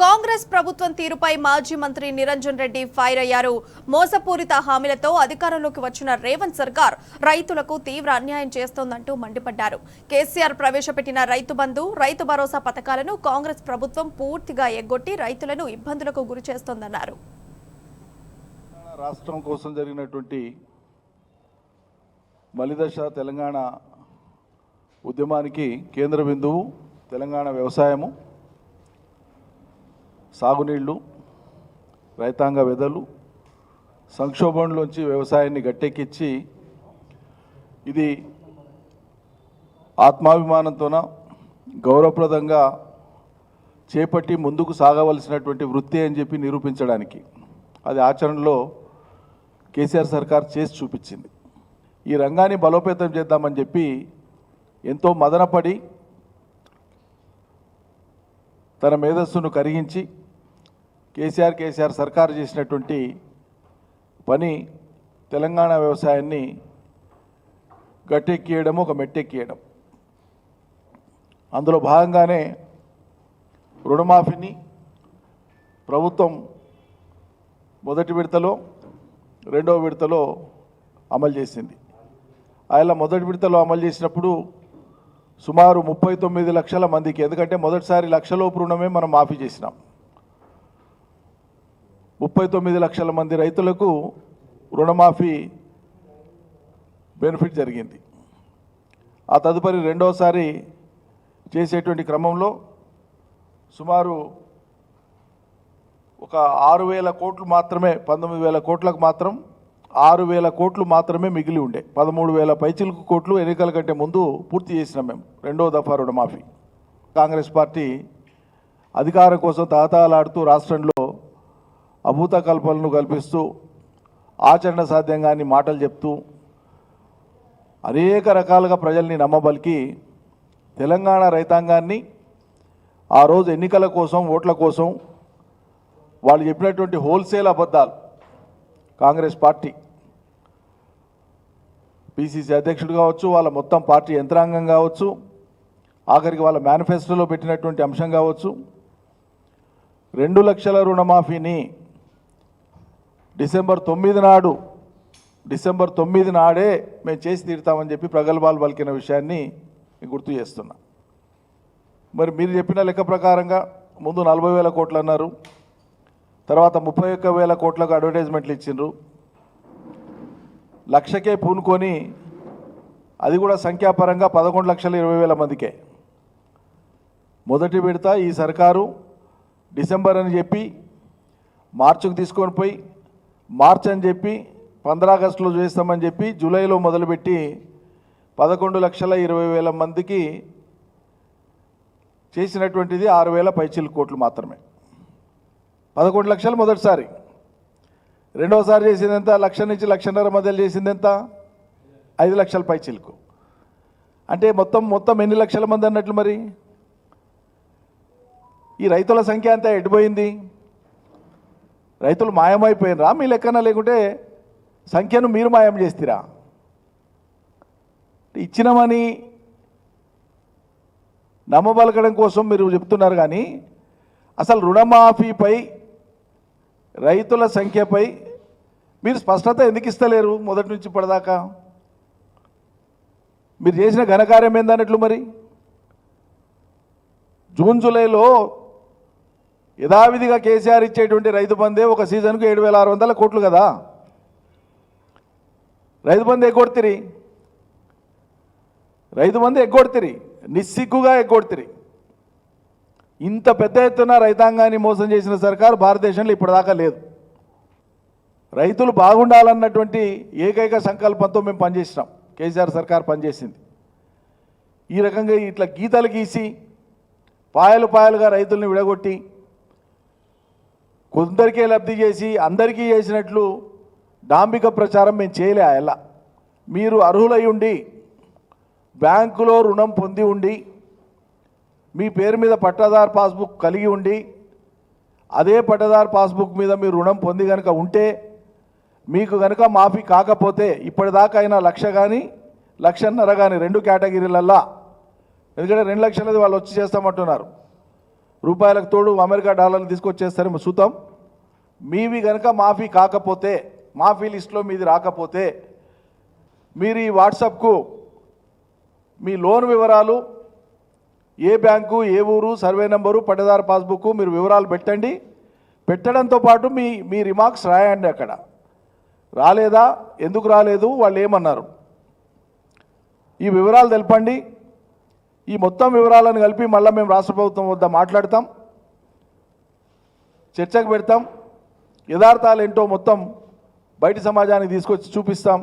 కాంగ్రెస్ ప్రభుత్వం తీరుపై మాజీ మంత్రి నిరంజన్ రెడ్డి ఫైర్ అయ్యారు. మోసపూరిత హామీలతో అధికారంలోకి వచ్చిన రేవంత్ సర్కార్ రైతులకు తీవ్ర అన్యాయం చేస్తోందంటూ మండిపడ్డారు. కేసీఆర్ ప్రవేశపెట్టిన రైతు బంధు, రైతు భరోసా పథకాలను కాంగ్రెస్ ప్రభుత్వం పూర్తిగా ఎగ్గొట్టి రైతులను ఇబ్బందులకు గురి చేస్తోందన్నారు. రాష్ట్రం కోసం జరిగినటువంటి మలిదశ తెలంగాణ ఉద్యమానికి కేంద్ర బిందువు తెలంగాణ వ్యవసాయము, సాగునీళ్లు, రైతాంగ వెదలు, సంక్షోభంలోంచి వ్యవసాయాన్ని గట్టెక్కించి ఇది ఆత్మాభిమానంతోన గౌరవప్రదంగా చేపట్టి ముందుకు సాగవలసినటువంటి వృత్తి అని చెప్పి నిరూపించడానికి అది ఆచరణలో కేసీఆర్ సర్కార్ చేసి చూపించింది. ఈ రంగాన్ని బలోపేతం చేద్దామని చెప్పి ఎంతో మదనపడి తన మేధస్సును కరిగించి కేసీఆర్ సర్కారు చేసినటువంటి పని తెలంగాణ వ్యవసాయాన్ని గట్టెక్కియడం, ఒక మెట్టెక్కియడం. అందులో భాగంగానే రుణమాఫీని ప్రభుత్వం మొదటి విడతలో, రెండవ విడతలో అమలు చేసింది. ఆయన మొదటి విడతలో అమలు చేసినప్పుడు సుమారు 39 లక్షల మందికి, ఎందుకంటే మొదటిసారి లక్షలోపు రుణమే మనం మాఫీ చేసినాం, 39 లక్షల మంది రైతులకు రుణమాఫీ బెనిఫిట్ జరిగింది. ఆ తదుపరి రెండోసారి చేసేటువంటి క్రమంలో సుమారు ఒక 6,000 కోట్లు మాత్రమే, 19,000 కోట్లకు మాత్రం 6,000 కోట్లు మాత్రమే మిగిలి ఉండే. 13,000 పైచిలకు కోట్లు ఎన్నికల కంటే ముందు పూర్తి చేసినాం మేము రెండో దఫా రుణమాఫీ. కాంగ్రెస్ పార్టీ అధికారం కోసం తహతహలాడుతూ రాష్ట్రంలో అభూత కల్పనలు కల్పిస్తూ ఆచరణ సాధ్యంగాని మాటలు చెప్తూ అనేక రకాలుగా ప్రజల్ని నమ్మబలికి తెలంగాణ రైతాంగాన్ని ఆ రోజు ఎన్నికల కోసం, ఓట్ల కోసం వాళ్ళు చెప్పినటువంటి హోల్సేల్ అబద్ధాలు కాంగ్రెస్ పార్టీ పిసిసి అధ్యక్షుడు కావచ్చు, వాళ్ళ మొత్తం పార్టీ యంత్రాంగం కావచ్చు, ఆఖరికి వాళ్ళ మేనిఫెస్టోలో పెట్టినటువంటి అంశం కావచ్చు, 2 లక్షల రుణమాఫీని డిసెంబర్ 9 నాడే మేము చేసి తీరుతామని చెప్పి ప్రగల్భాలు పలికిన విషయాన్ని గుర్తు చేస్తున్నా. మరి మీరు చెప్పిన లెక్క ప్రకారంగా ముందు 40,000 కోట్లు అన్నారు, తర్వాత 31,000 కోట్లకు అడ్వర్టైజ్మెంట్లు ఇచ్చిండ్రు, లక్షకే పూనుకొని అది కూడా సంఖ్యాపరంగా 11,20,000 మందికే. మొదటి విడత ఈ సర్కారు డిసెంబర్ అని చెప్పి మార్చికి తీసుకొని పోయి, మార్చ్ అని చెప్పి 15 ఆగస్టులో చేస్తామని చెప్పి జూలైలో మొదలుపెట్టి 11,20,000 మందికి చేసినటువంటిది 6,000 పైచిలకు కోట్లు మాత్రమే. 11 లక్షలు మొదటిసారి, రెండోసారి చేసింది ఎంత? 1,00,000 నుంచి 1,50,000 మధ్యలో చేసింది ఎంత? 5 లక్షల పైచిలకు. అంటే మొత్తం ఎన్ని లక్షల మంది అన్నట్లు? మరి ఈ రైతుల సంఖ్య అంతా ఎడిపోయింది? రైతులు మాయమైపోయినరా మీ లెక్కన, లేకుంటే సంఖ్యను మీరు మాయం చేస్తారా? ఇచ్చినామని నమ్మబలకడం కోసం మీరు చెప్తున్నారు, కానీ అసలు రుణమాఫీపై, రైతుల సంఖ్యపై మీరు స్పష్టత ఎందుకు ఇస్తలేరు? మొదటి నుంచి ఇప్పటిదాకా మీరు చేసిన ఘనకార్యం ఏందన్నట్లు? మరి జూన్ జూలైలో యథావిధిగా కేసీఆర్ ఇచ్చేటువంటి రైతు బందే ఒక సీజన్కు 7,600 కోట్లు కదా. రైతు బంధు ఎగ్గొడుతిరి, నిస్సిగ్గుగా ఎగ్గొడుతిరి. ఇంత పెద్ద ఎత్తున రైతాంగాన్ని మోసం చేసిన సర్కారు భారతదేశంలో ఇప్పటిదాకా లేదు. రైతులు బాగుండాలన్నటువంటి ఏకైక సంకల్పంతో మేము పనిచేసినాం, కేసీఆర్ సర్కార్ పనిచేసింది. ఈ రకంగా ఇట్లా గీతలు గీసి పాయలుగా రైతుల్ని విడగొట్టి కొందరికే లబ్ధి చేసి అందరికీ చేసినట్లు డాంబిక ప్రచారం మేము చేయలే. ఎలా మీరు అర్హులై ఉండి, బ్యాంకులో రుణం పొంది ఉండి, మీ పేరు మీద పట్టాదారు పాస్బుక్ కలిగి ఉండి, అదే పట్టాదారు పాస్బుక్ మీద మీరు రుణం పొంది కనుక ఉంటే, మీకు కనుక మాఫీ కాకపోతే ఇప్పటిదాకా అయినా 1,00,000 కానీ 1,50,000 కానీ 2 కేటగిరీలల్లా, ఎందుకంటే 2 లక్షలది వాళ్ళు వచ్చి చేస్తామంటున్నారు, రూపాయలకు తోడు అమెరికా డాలర్లు తీసుకొచ్చేస్తారేమో చూద్దాం. మీవి కనుక మాఫీ కాకపోతే, మాఫీ లిస్టులో మీది రాకపోతే మీరు ఈ వాట్సాప్కు మీ లోన్ వివరాలు, ఏ బ్యాంకు, ఏ ఊరు, సర్వే నెంబరు, పట్టదారు పాస్బుక్ మీరు వివరాలు పెట్టండి. పెట్టడంతో పాటు మీ రిమార్క్స్ రాయండి. అక్కడ రాలేదా, ఎందుకు రాలేదు, వాళ్ళు ఏమన్నారు, ఈ వివరాలు తెలపండి. ఈ మొత్తం వివరాలను కలిపి మళ్ళీ మేము రాష్ట్ర ప్రభుత్వం వద్ద మాట్లాడతాం, చర్చకు పెడతాం. యథార్థాలు ఏంటో మొత్తం బయటి సమాజానికి తీసుకొచ్చి చూపిస్తాం.